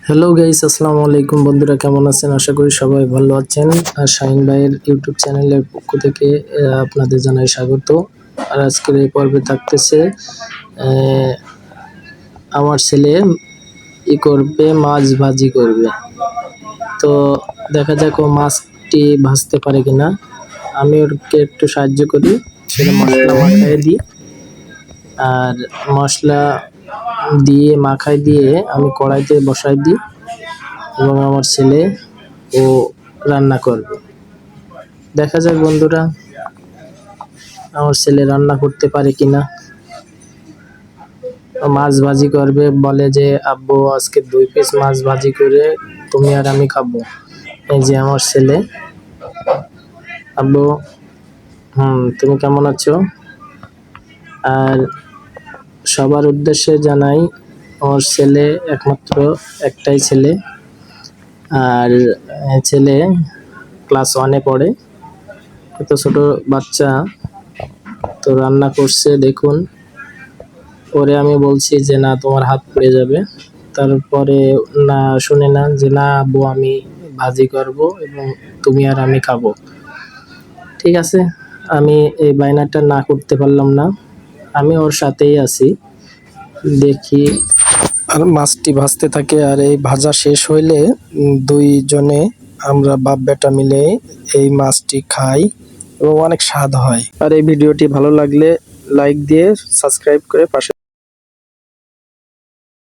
Hello guys, আসসালামু আলাইকুম। বন্ধুরা কেমন আছেন? আশা করি সবাই ভালো আছেন। আর শাহিন ভাইয়ের ইউটিউব চ্যানেলের পক্ষ থেকে আপনাদের জানাই স্বাগত। আর আজকের এই পর্বে থাকতেছে আমার ছেলে করবে, মাছ ভাজি করবে। তো দেখা যাক ও মাছটি ভাজতে পারে কিনা। আমি ওকে একটু সাহায্য করি, সেটা মশলা মাখায় দিই। আর মশলা দিয়ে মাখায় দিয়ে আমি কড়াইতে বসাই দিই এবং আমার ছেলে ও রান্না করবে। দেখা যাক বন্ধুরা, আমার ছেলে রান্না করতে পারে কিনা। মাছ ভাজি করবে, বলে যে আব্বু আজকে 2 পিস মাছ ভাজি করে তুমি আর আমি খাবো। এই যে আমার ছেলে। আব্বু, তুমি কেমন আছো? আর সবার উদ্দেশ্যে জানাই, আমার ছেলে একমাত্র একটাই ছেলে। আর ছেলে ক্লাস 1-এ পড়ে। এত ছোট বাচ্চা তো রান্না করছে দেখুন। পরে আমি বলছি যে না, তোমার হাত পুড়ে যাবে। তারপরে না শুনে না, যে না আব্বু আমি ভাজি করব এবং তুমি আর আমি খাবো। ঠিক আছে, আমি এই বায়নাটা না করতে পারলাম না। আমি ওর সাথেই আছি, দেখি। আর মাছটি ভাজতে থাকে, আর এই ভাজা শেষ হইলে দুইজনে আমরা বাপ বেটা মিলে এই মাছটি খাই এবং অনেক স্বাদ হয়। আর এই ভিডিওটি ভালো লাগলে লাইক দিয়ে সাবস্ক্রাইব করে পাশে